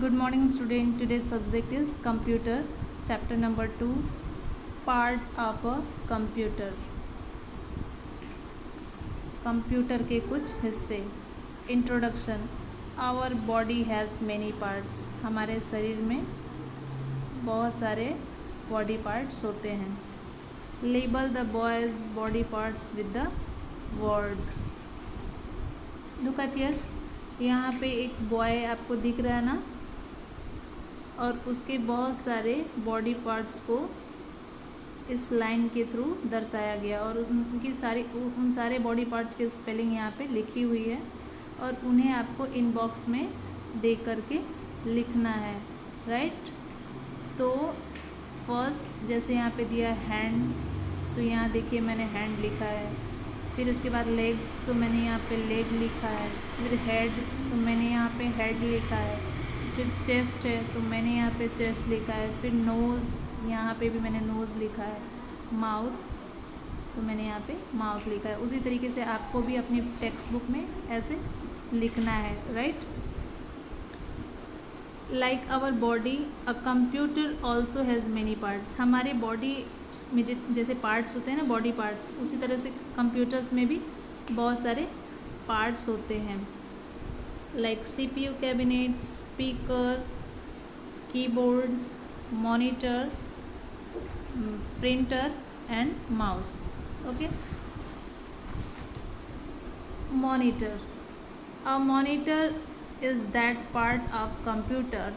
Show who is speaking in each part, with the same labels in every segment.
Speaker 1: Good morning student. Today's subject is computer. Chapter number 2. Part of a computer. Computer के कुछ हिस्से. Introduction. Our body has many parts. हमारे शरीर में बहुत सारे बॉडी पार्ट्स होते हैं. Label the boys body parts with the words. Look at here. यहाँ पे एक बॉय आपको दिख रहा है ना, और उसके बहुत सारे बॉडी पार्ट्स को इस लाइन के थ्रू दर्शाया गया, और उन सारे बॉडी पार्ट्स के स्पेलिंग यहाँ पे लिखी हुई है, और उन्हें आपको इनबॉक्स में दे करके लिखना है. राइट. तो फर्स्ट जैसे यहाँ पे दिया हैंड, तो यहाँ देखिए मैंने हैंड लिखा है. फिर उसके बाद लेग, तो मैंने यहाँ पे लेग लिखा है. फिर हेड, तो मैंने यहाँ पे हेड लिखा है. फिर चेस्ट है, तो मैंने यहाँ पे चेस्ट लिखा है. फिर नोज़, यहाँ पे भी मैंने नोज़ लिखा है. माउथ, तो मैंने यहाँ पे माउथ लिखा है. उसी तरीके से आपको भी अपनी टेक्स्ट बुक में ऐसे लिखना है. Right. Like our body, a computer also has many parts. हमारे बॉडी में जैसे पार्ट्स होते हैं ना, बॉडी पार्ट्स, उसी तरह से कंप्यूटर्स में भी बहुत सारे पार्ट्स होते हैं. Like CPU cabinet, speaker, keyboard, monitor, printer and mouse. Okay. Monitor. A monitor is that part of computer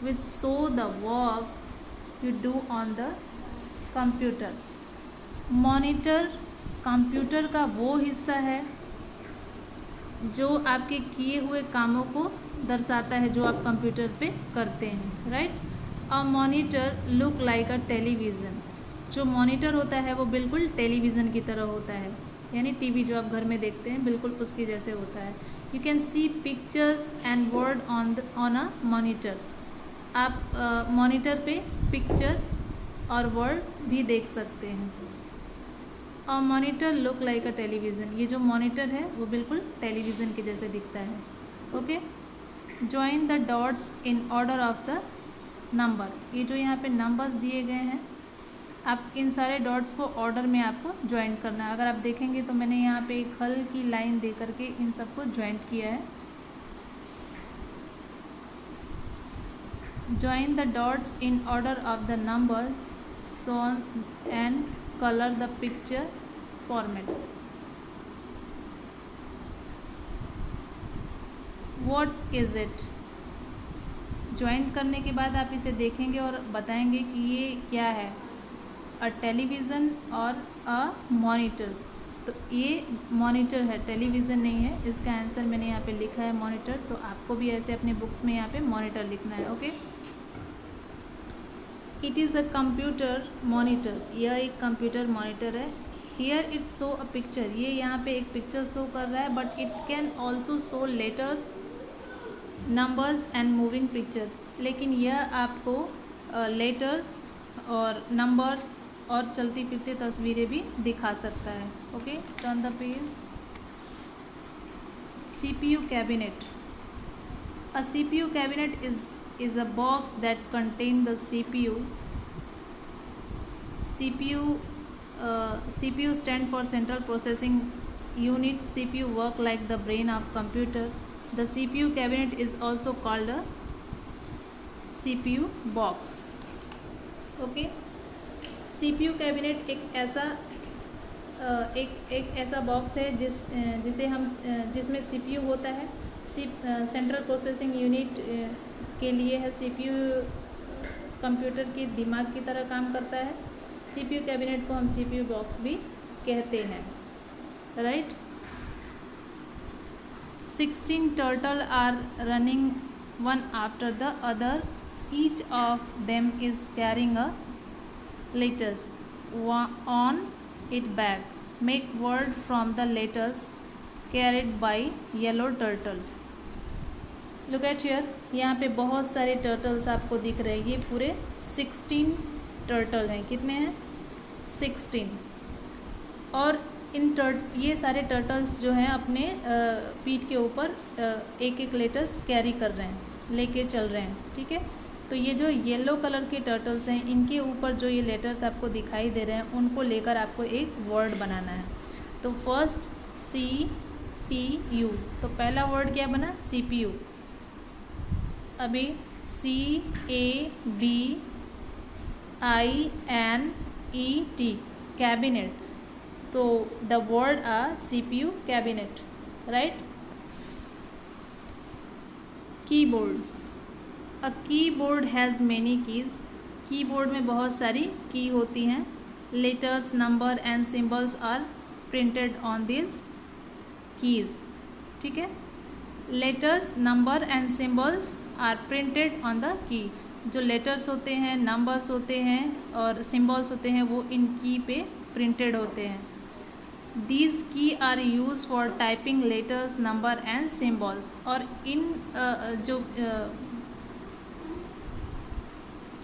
Speaker 1: which show the work you do on the computer. Monitor computer का वो हिस्सा है जो आपके किए हुए कामों को दर्शाता है जो आप कंप्यूटर पे करते हैं. Right. A monitor look like a television. जो मॉनिटर होता है वो बिल्कुल टेलीविज़न की तरह होता है, यानी टीवी जो आप घर में देखते हैं बिल्कुल उसके जैसे होता है. You can see pictures and word on a monitor. आप मॉनिटर पे पिक्चर और वर्ड भी देख सकते हैं. A monitor look like a television. ये जो मॉनिटर है वो बिल्कुल टेलीविज़न के जैसे दिखता है. Okay. Join the dots in order of the number. ये जो यहाँ पे नंबर्स दिए गए हैं, आप इन सारे डॉट्स को ऑर्डर में आपको ज्वाइन करना है. अगर आप देखेंगे तो मैंने यहाँ पे एक हल्की लाइन दे करके इन सबको ज्वाइंट किया है. Join the dots in order of the number, so on, and color the picture format. What is it? Join करने के बाद आप इसे देखेंगे और बताएंगे कि ये क्या है. अ टेलीविज़न और अ मॉनिटर. तो ये मॉनिटर है, टेलीविज़न नहीं है. इसका आंसर मैंने यहाँ पे लिखा है मॉनिटर. तो आपको भी ऐसे अपने बुक्स में यहाँ पे मॉनिटर लिखना है. Okay. It is a computer monitor. यह एक कंप्यूटर मॉनिटर है. Here it show a picture. ये यहाँ पे एक पिक्चर शो कर रहा है, but it can also show letters, numbers and moving picture. लेकिन यह आपको लेटर्स और नंबर्स और चलती फिरती तस्वीरें भी दिखा सकता है. Okay. Turn the page. CPU cabinet. A CPU cabinet is a box that contains the CPU. CPU stand for Central Processing Unit. CPU work like the brain of computer. The CPU cabinet is also called a CPU box. Okay. CPU cabinet एक ऐसा box है जिसमें CPU होता है. Central processing unit के लिए है. CPU computer के दिमाग की तरह काम करता है. CPU कैबिनेट को हम CPU बॉक्स भी कहते हैं. Right. 16 turtle are running one after the other. Each of them is carrying a letters on it back. Make word from the letters carried by yellow turtle. Look at here. यहाँ पे बहुत सारे turtles आपको दिख रहे हैं. ये पूरे 16 टर्टल हैं. कितने हैं? 16. और ये सारे टर्टल्स जो हैं अपने पीठ के ऊपर एक एक लेटर्स कैरी कर रहे हैं. लेके चल रहे हैं, ठीक है। तो ये जो येलो कलर के टर्टल्स हैं, इनके ऊपर जो ये लेटर्स आपको दिखाई दे रहे हैं, उनको लेकर आपको एक वर्ड बनाना है। तो फर्स्ट CPU, तो पहला वर्ड क्या बना, CPU। अभी CABINET, कैबिनेट, तो the word CPU cabinet, right. Keyboard, a keyboard has many keys, keyboard में बहुत सारी की होती हैं। Letters, number and symbols are printed on this keys, ठीक है। Letters, number and symbols are printed on the key, जो letters होते हैं, नंबर्स होते हैं और सिम्बल्स होते हैं, वो इन की पे प्रिंटेड होते हैं। These key are use for typing letters, number and symbols, और इन जो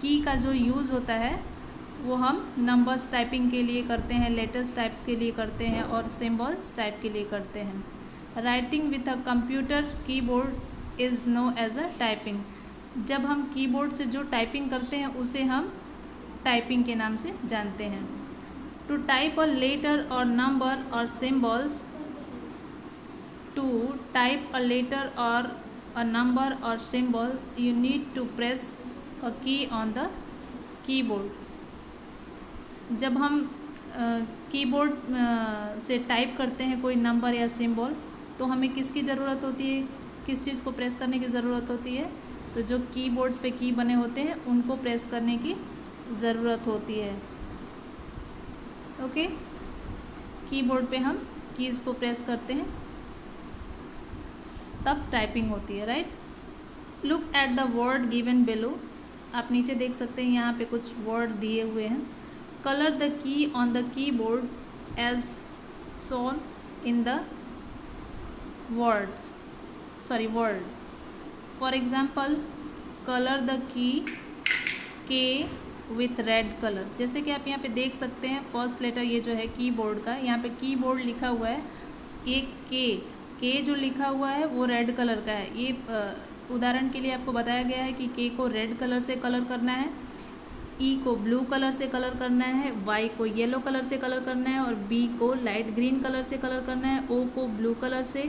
Speaker 1: की का जो यूज़ होता है वो हम नंबर्स टाइपिंग के लिए करते हैं, लेटर्स टाइप के लिए करते हैं और सिम्बल्स टाइप के लिए करते हैं। Writing with a computer keyboard is no as a typing, जब हम कीबोर्ड से जो टाइपिंग करते हैं उसे हम टाइपिंग के नाम से जानते हैं। To type a letter or number or symbols, to type a letter or a number or symbol you need to press a key on the keyboard। जब हम कीबोर्ड से टाइप करते हैं कोई नंबर या सिंबल, तो हमें किसकी ज़रूरत होती है, किस चीज़ को प्रेस करने की ज़रूरत होती है, तो जो कीबोर्ड्स पे की बने होते हैं उनको प्रेस करने की ज़रूरत होती है। ओके, कीबोर्ड पे हम कीज़ को प्रेस करते हैं तब टाइपिंग होती है, right. Look at the word given below, आप नीचे देख सकते हैं यहाँ पे कुछ वर्ड दिए हुए हैं। Colour the key on the keyboard as shown in the word. For example, colour the key K with red colour, जैसे कि आप यहाँ पे देख सकते हैं फर्स्ट लेटर ये जो है कीबोर्ड का, यहाँ पे कीबोर्ड लिखा हुआ है, एक के जो लिखा हुआ है वो रेड कलर का है। ये उदाहरण के लिए आपको बताया गया है कि के को रेड कलर से कलर करना है, ई को ब्लू कलर से कलर करना है, वाई को येलो कलर से कलर करना है और बी को लाइट ग्रीन कलर से कलर करना है, ओ को ब्लू कलर से,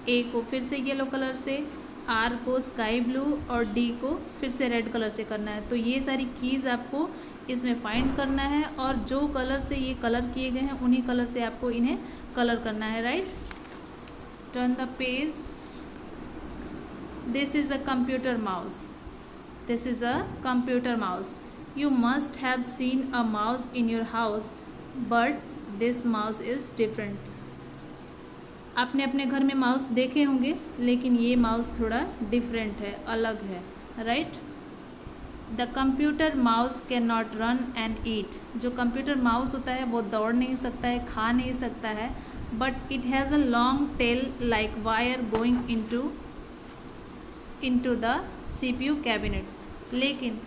Speaker 1: ए को फिर से येलो कलर से, आर को स्काई ब्लू और डी को फिर से रेड कलर से करना है। तो ये सारी कीज़ आपको इसमें फाइंड करना है और जो कलर से ये कलर किए गए हैं उन्हीं कलर से आपको इन्हें कलर करना है, right. Turn the page. This is a computer mouse, this is a computer mouse. You must have seen a mouse in your house, but this mouse is different। आपने अपने घर में माउस देखे होंगे, लेकिन ये माउस थोड़ा डिफरेंट है, अलग है, right. The computer mouse can not run and eat, जो कंप्यूटर माउस होता है वो दौड़ नहीं सकता है, खा नहीं सकता है, but it has a long tail like wire going into the CPU cabinet. लेकिन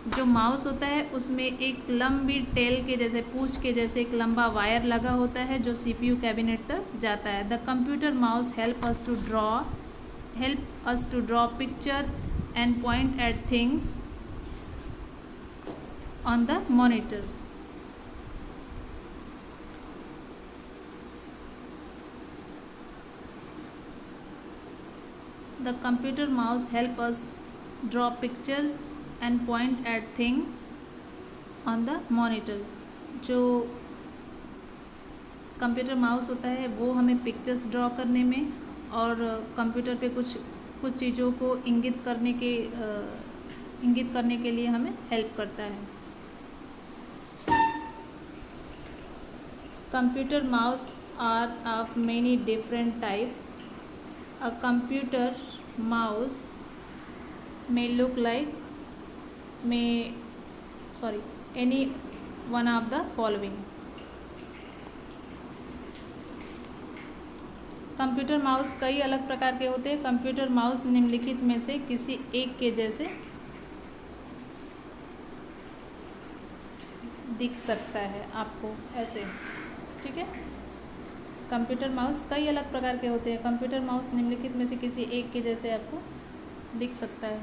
Speaker 1: जो माउस होता है उसमें एक लंबी टेल के जैसे, पूंछ के जैसे एक लंबा वायर लगा होता है जो CPU कैबिनेट तक जाता है। The computer mouse help us to draw picture and point at things on the monitor. The computer mouse help us draw picture and point at things on the monitor. जो computer mouse होता है वो हमें pictures draw करने में और computer पे कुछ चीज़ों को इंगित करने के लिए हमें हेल्प करता है। Computer mouse are of many different type. A computer mouse may look like any one of the following। Computer mouse कई अलग प्रकार के होते हैं। कंप्यूटर माउस निम्नलिखित में से किसी एक के जैसे दिख सकता है आपको, ऐसे, ठीक है। कंप्यूटर माउस कई अलग प्रकार के होते हैं। कंप्यूटर माउस निम्नलिखित में से किसी एक के जैसे आपको दिख सकता है।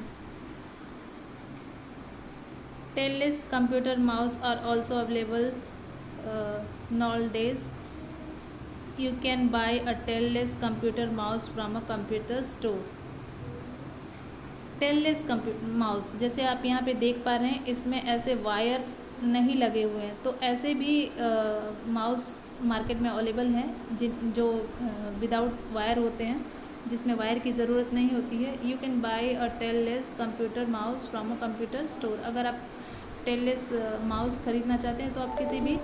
Speaker 1: Tailless computer mouse are also available nowadays. You can buy a tailless computer mouse from a computer store. Tailless mouse, जैसे आप यहाँ पे देख पा रहे हैं, इसमें ऐसे वायर नहीं लगे हुए हैं, तो ऐसे भी माउस मार्केट में अवेलेबल हैं जो विदाउट वायर होते हैं, जिसमें वायर की ज़रूरत नहीं होती है. You can buy a tailless computer mouse from a computer store. अगर आप टेललेस माउस ख़रीदना चाहते हैं तो आप किसी भी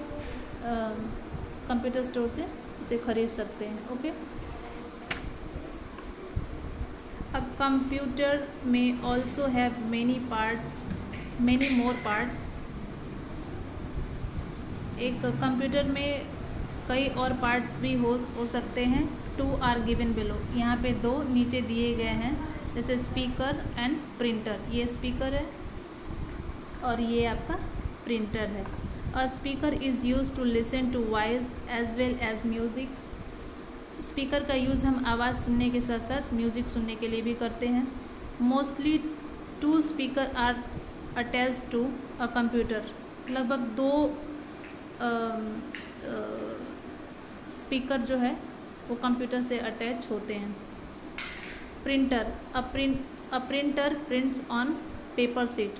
Speaker 1: कंप्यूटर स्टोर से उसे ख़रीद सकते हैं. Okay. A computer may also have many more parts. एक कंप्यूटर में कई और पार्ट्स भी हो सकते हैं. 2 are given below. यहाँ पे 2 नीचे दिए गए हैं, जैसे स्पीकर एंड प्रिंटर. ये स्पीकर है और ये आपका प्रिंटर है. A speaker is used to listen to voice as well as music. Speaker का यूज़ हम आवाज़ सुनने के साथ साथ म्यूज़िक सुनने के लिए भी करते हैं. Mostly 2 speaker are attach to a computer. लगभग 2 स्पीकर जो है वो कंप्यूटर से अटैच होते हैं. Printer. A printer prints on paper sheet.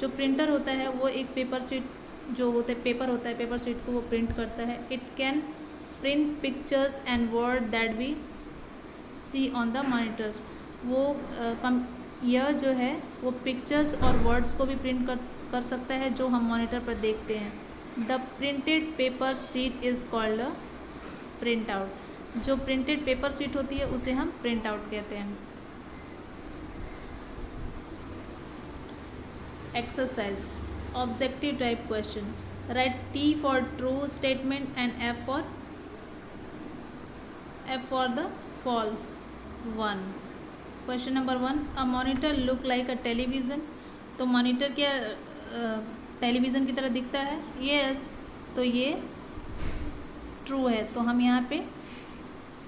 Speaker 1: जो प्रिंटर होता है वो एक पेपर शीट जो होता है, पेपर होता है, पेपर शीट को वो प्रिंट करता है. It can print pictures and word that we see on the monitor. वो यह जो है वो पिक्चर्स और वर्ड्स को भी प्रिंट कर सकता है जो हम मॉनिटर पर देखते हैं. The printed paper sheet is called a print out. जो प्रिंटेड पेपर शीट होती है उसे हम प्रिंट आउट कहते हैं. Exercise objective type question. Right T for true statement and F for the false one. Question number 1. A monitor look like a television. तो monitor क्या television की तरह दिखता है? यस. तो ये ट्रू है, तो हम यहाँ पे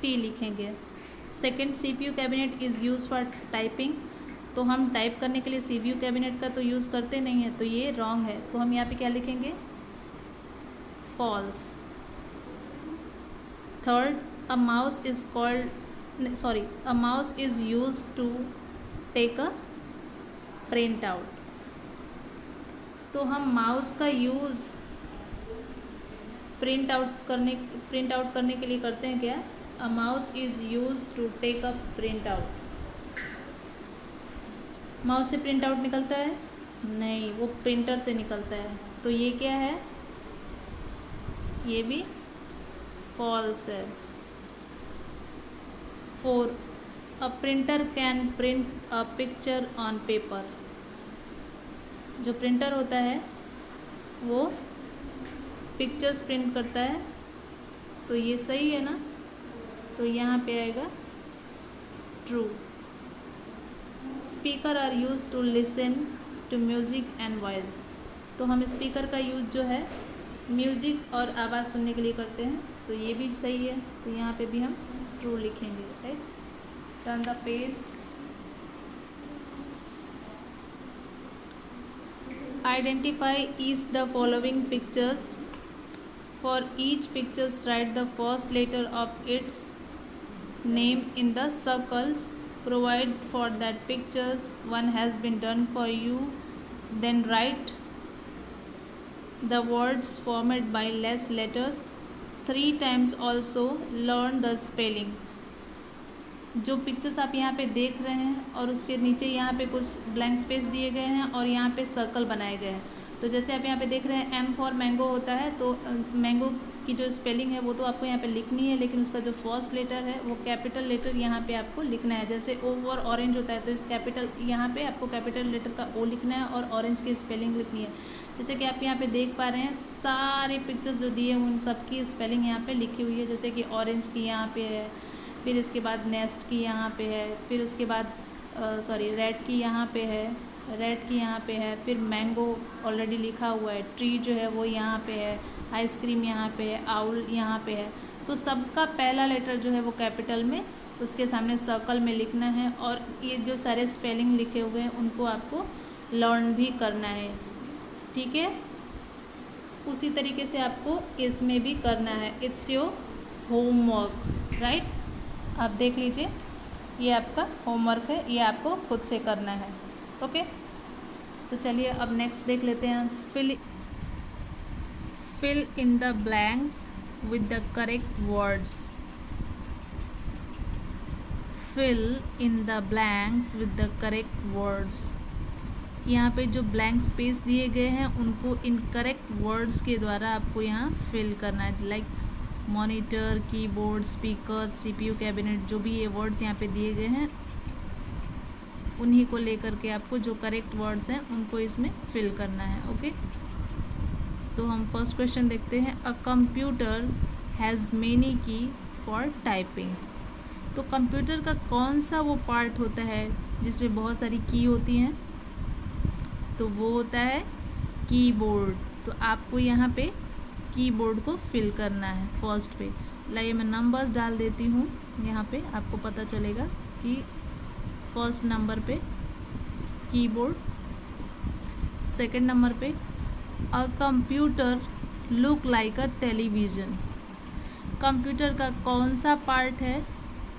Speaker 1: T लिखेंगे. Second, CPU cabinet is use for typing. तो हम टाइप करने के लिए CPU कैबिनेट का तो यूज़ करते नहीं हैं, तो ये रॉन्ग है, तो हम यहाँ पे क्या लिखेंगे? False. Third, a mouse is used to take a print out. तो हम माउस का यूज़ प्रिंट आउट करने के लिए करते हैं क्या? a mouse is used to take a print out. Mouse से प्रिंट आउट निकलता है? नहीं, वो प्रिंटर से निकलता है. तो ये क्या है? ये भी फॉल्स है. 4, a printer can print a picture on paper. जो प्रिंटर होता है वो पिक्चर्स प्रिंट करता है, तो ये सही है ना? तो यहाँ पे आएगा true. Speaker are use to listen to music and voice. तो हम स्पीकर का यूज जो है म्यूज़िक और आवाज़ सुनने के लिए करते हैं, तो ये भी सही है, तो यहाँ पे भी हम ट्रू लिखेंगे. Right. Turn the page. Identify each the following pictures. For each pictures write the first letter of its name in the circles. Provide for that pictures one has been done for you. Then write the words formed by less letters 3 times. also learn the spelling. जो pictures आप यहाँ पे देख रहे हैं और उसके नीचे यहाँ पे कुछ ब्लैंक स्पेस दिए गए हैं और यहाँ पे सर्कल बनाए गए हैं. तो जैसे आप यहाँ पे देख रहे हैं M फॉर मैंगो होता है, तो मैंगो की जो स्पेलिंग है वो तो आपको यहाँ पे लिखनी है, लेकिन उसका जो फर्स्ट लेटर है वो कैपिटल लेटर यहाँ पे आपको लिखना है. जैसे O फॉर ऑरेंज होता है, तो इस कैपिटल यहाँ पे आपको कैपिटल लेटर का O लिखना है और ऑरेंज की स्पेलिंग लिखनी है. जैसे कि आप यहाँ पे देख पा रहे हैं सारे पिक्चर्स जो दिए हैं उन सब की स्पेलिंग यहाँ पे लिखी हुई है. जैसे कि ऑरेंज की यहाँ पे है, फिर इसके बाद नेस्ट की यहाँ पे है, फिर उसके बाद रेड की यहाँ पे है, रेड की यहाँ पे है, फिर मैंगो ऑलरेडी लिखा हुआ है, ट्री जो है वो यहाँ पे है, आइसक्रीम यहाँ पे है, आउल यहाँ पे है. तो सबका पहला लेटर जो है वो कैपिटल में उसके सामने सर्कल में लिखना है, और ये जो सारे स्पेलिंग लिखे हुए हैं उनको आपको लर्न भी करना है. ठीक है, उसी तरीके से आपको इसमें भी करना है। It's your homework, right. आप देख लीजिए, ये आपका होमवर्क है, ये आपको खुद से करना है। ओके, तो चलिए अब नेक्स्ट देख लेते हैं। Fill in the blanks with the correct words. Fill in the blanks with the correct words. यहाँ पे जो ब्लैंक स्पेस दिए गए हैं उनको इनकरेक्ट वर्ड्स के द्वारा आपको यहाँ फिल करना है। Like monitor, keyboard, speaker, CPU cabinet, जो भी ये वर्ड्स यहाँ पे दिए गए हैं उन्हीं को लेकर के आपको जो करेक्ट वर्ड्स हैं उनको इसमें फिल करना है। ओके, तो हम फर्स्ट क्वेश्चन देखते हैं। अ कंप्यूटर हैज़ मेनी की फॉर टाइपिंग। तो कंप्यूटर का कौन सा वो पार्ट होता है जिसमें बहुत सारी की होती हैं? तो वो होता है कीबोर्ड। तो आपको यहाँ पे कीबोर्ड को फिल करना है फर्स्ट पे। लाइए मैं नंबर्स डाल देती हूँ, यहाँ पे आपको पता चलेगा कि फर्स्ट नंबर पे कीबोर्ड, सेकंड नंबर पे a computer look like a television. Computer का कौन सा पार्ट है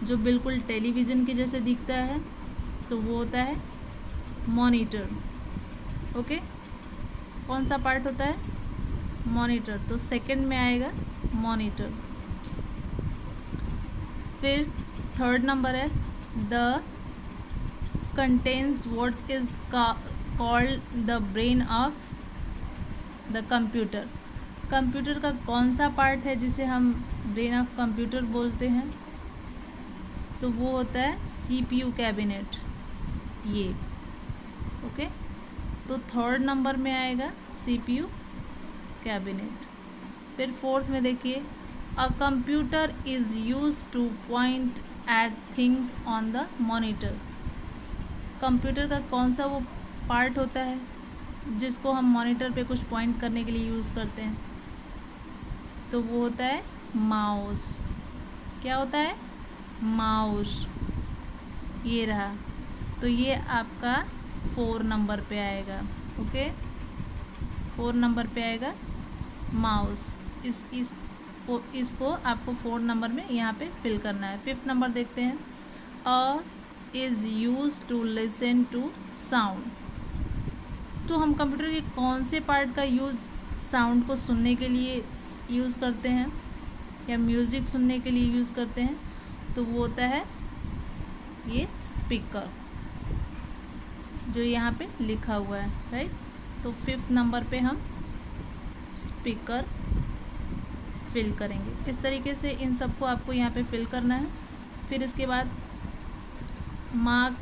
Speaker 1: जो बिल्कुल टेलीविज़न के जैसे दिखता है? तो वो होता है मॉनिटर। ओके, कौन सा पार्ट होता है? मॉनिटर। तो सेकंड में आएगा मॉनिटर। फिर थर्ड नंबर है the contains what is called the brain of the computer. Computer का कौन सा पार्ट है जिसे हम ब्रेन ऑफ कंप्यूटर बोलते हैं? तो वो होता है सीपीयू कैबिनेट, ये। ओके, तो थर्ड नंबर में आएगा सीपीयू कैबिनेट। फिर फोर्थ में देखिए, a computer is use two point at things on the monitor. Computer का कौन सा वो पार्ट होता है जिसको हम मॉनिटर पे कुछ पॉइंट करने के लिए यूज़ करते हैं? तो वो होता है माउस। क्या होता है? माउस। ये रहा। तो ये आपका 4 नंबर पे आएगा। ओके, 4 नंबर पे आएगा माउस। इसको आपको 4 नंबर में यहाँ पे फिल करना है। फिफ्थ नंबर देखते हैं। A is use to listen to sound. तो हम कंप्यूटर के कौन से पार्ट का यूज़ साउंड को सुनने के लिए यूज़ करते हैं या म्यूज़िक सुनने के लिए यूज़ करते हैं? तो वो होता है ये स्पीकर, जो यहाँ पे लिखा हुआ है, राइट। तो फिफ्थ नंबर पे हम स्पीकर फिल करेंगे। इस तरीके से इन सबको आपको यहाँ पे फिल करना है। फिर इसके बाद mark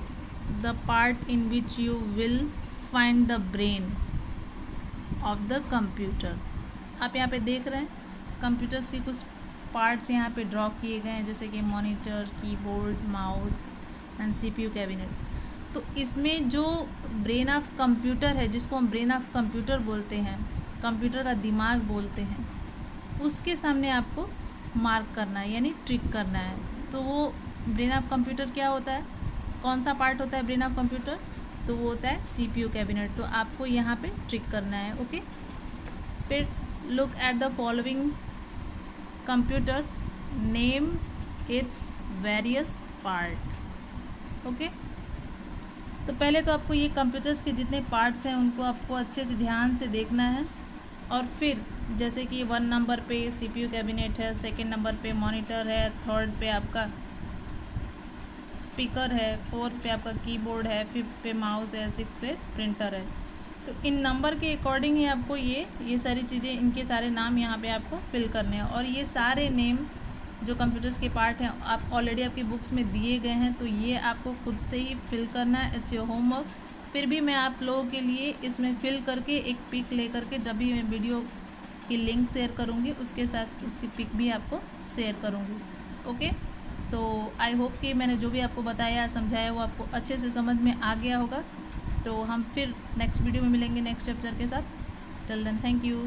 Speaker 1: the part in which you will find the brain of the computer. आप यहाँ पे देख रहे हैं कंप्यूटर्स की कुछ पार्ट्स यहाँ पे ड्रॉ किए गए हैं, जैसे कि monitor, keyboard, mouse and CPU cabinet. तो इसमें जो ब्रेन ऑफ कंप्यूटर है, जिसको हम ब्रेन ऑफ कंप्यूटर बोलते हैं, कंप्यूटर का दिमाग बोलते हैं, उसके सामने आपको मार्क करना है, यानी ट्रिक करना है। तो वो ब्रेन ऑफ कंप्यूटर क्या होता है? कौन सा पार्ट होता है ब्रेन ऑफ कंप्यूटर? तो वो होता है सीपीयू कैबिनेट। तो आपको यहाँ पे ट्रिक करना है। ओके, फिर look at the following computer, name its various part. Okay, तो पहले तो आपको ये कंप्यूटर्स के जितने पार्ट्स हैं उनको आपको अच्छे से ध्यान से देखना है। और फिर जैसे कि 1 नंबर पे सीपीयू कैबिनेट है, सेकंड नंबर पे मॉनिटर है, थर्ड पे आपका स्पीकर है, फोर्थ पे आपका कीबोर्ड है, फिफ्थ पे माउस है, सिक्स पे प्रिंटर है। तो इन नंबर के अकॉर्डिंग ही आपको ये सारी चीज़ें, इनके सारे नाम यहाँ पे आपको फिल करने हैं। और ये सारे नेम जो कंप्यूटर्स के पार्ट हैं आप ऑलरेडी आपकी बुक्स में दिए गए हैं, तो ये आपको खुद से ही फिल करना है। It's your homework. फिर भी मैं आप लोगों के लिए इसमें फिल करके एक पिक ले करके जब भी मैं वीडियो की लिंक शेयर करूँगी उसके साथ उसकी पिक भी आपको शेयर करूँगी। ओके, तो आई होप कि मैंने जो भी आपको बताया समझाया वो आपको अच्छे से समझ में आ गया होगा। तो हम फिर नेक्स्ट वीडियो में मिलेंगे नेक्स्ट चैप्टर के साथ। Till then, thank you.